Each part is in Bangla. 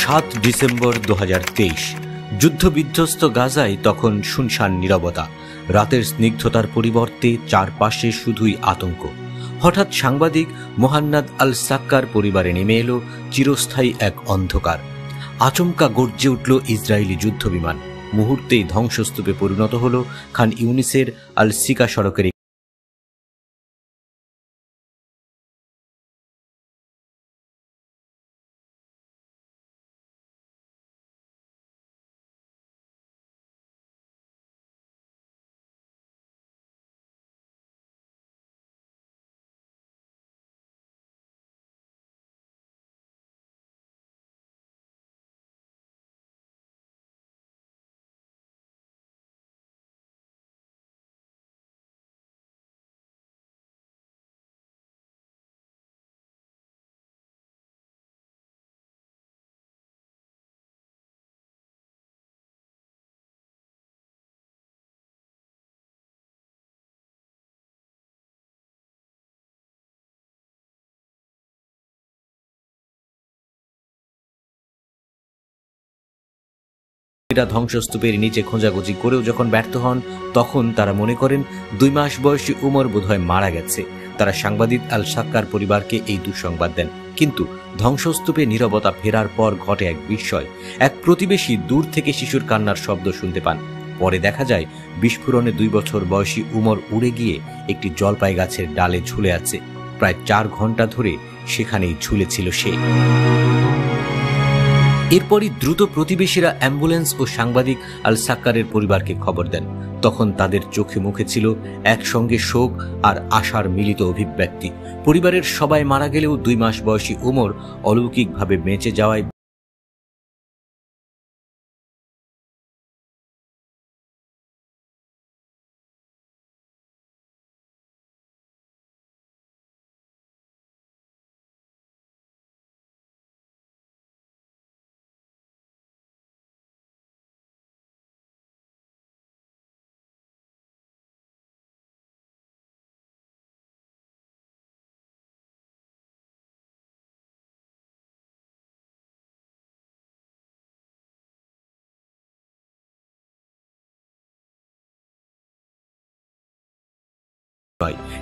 7 ডিসেম্বর 2023। যুদ্ধবিধ্বস্ত গাজায় তখন শুনশান নীরবতা। রাতের স্নিগ্ধতার পরিবর্তে চারপাশে শুধুই আতঙ্ক। হঠাৎ সাংবাদিক মোহান্নাদ আল সাক্কার পরিবারে নেমে এলো চিরস্থায়ী এক অন্ধকার। আচমকা গর্জে উঠল ইসরায়েলি যুদ্ধবিমান। মুহূর্তেই ধ্বংসস্তূপে পরিণত হল খান ইউনিসের আল সিকা সড়কের ধ্বংসস্তূপের নিচে খোঁজাখুঁজি করেও যখন ব্যর্থ হন, তখন তারা মনে করেন 2 মাস বয়সী উমর বোধহয় মারা গেছে। তারা সাংবাদিক আল সাক্কার পরিবারকে এই দুঃসংবাদ দেন। কিন্তু ধ্বংসস্তূপে নীরবতা ফেরার পর ঘটে এক বিস্ময়। এক প্রতিবেশী দূর থেকে শিশুর কান্নার শব্দ শুনতে পান। পরে দেখা যায় বিস্ফোরণে 2 বছর বয়সী উমর উড়ে গিয়ে একটি জলপাই গাছের ডালে ঝুলে আছে। প্রায় 4 ঘন্টা ধরে সেখানেই ঝুলেছিল সে। এরপরই দ্রুত প্রতিবেশীরা অ্যাম্বুলেন্স ও সাংবাদিক আল সাক্কারের পরিবারকে খবর দেন। তখন তাদের চোখে মুখে ছিল একসঙ্গে শোক আর আশার মিলিত অভিব্যক্তি। পরিবারের সবাই মারা গেলেও 2 মাস বয়সী উমর অলৌকিকভাবে বেঁচে যাওয়ায়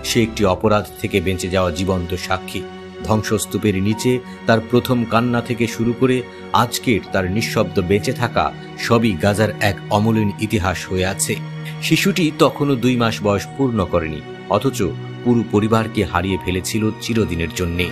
সে একটি অপরাধ থেকে বেঁচে যাওয়া জীবন্ত সাক্ষী। ধ্বংসস্তূপের নিচে তার প্রথম কান্না থেকে শুরু করে আজকের তার নিঃশব্দ বেঁচে থাকা, সবই গাজার এক অমলিন ইতিহাস হয়ে আছে। শিশুটি তখনও 2 মাস বয়স পূর্ণ করেনি, অথচ পুরো পরিবারকে হারিয়ে ফেলেছিল চিরদিনের জন্যে।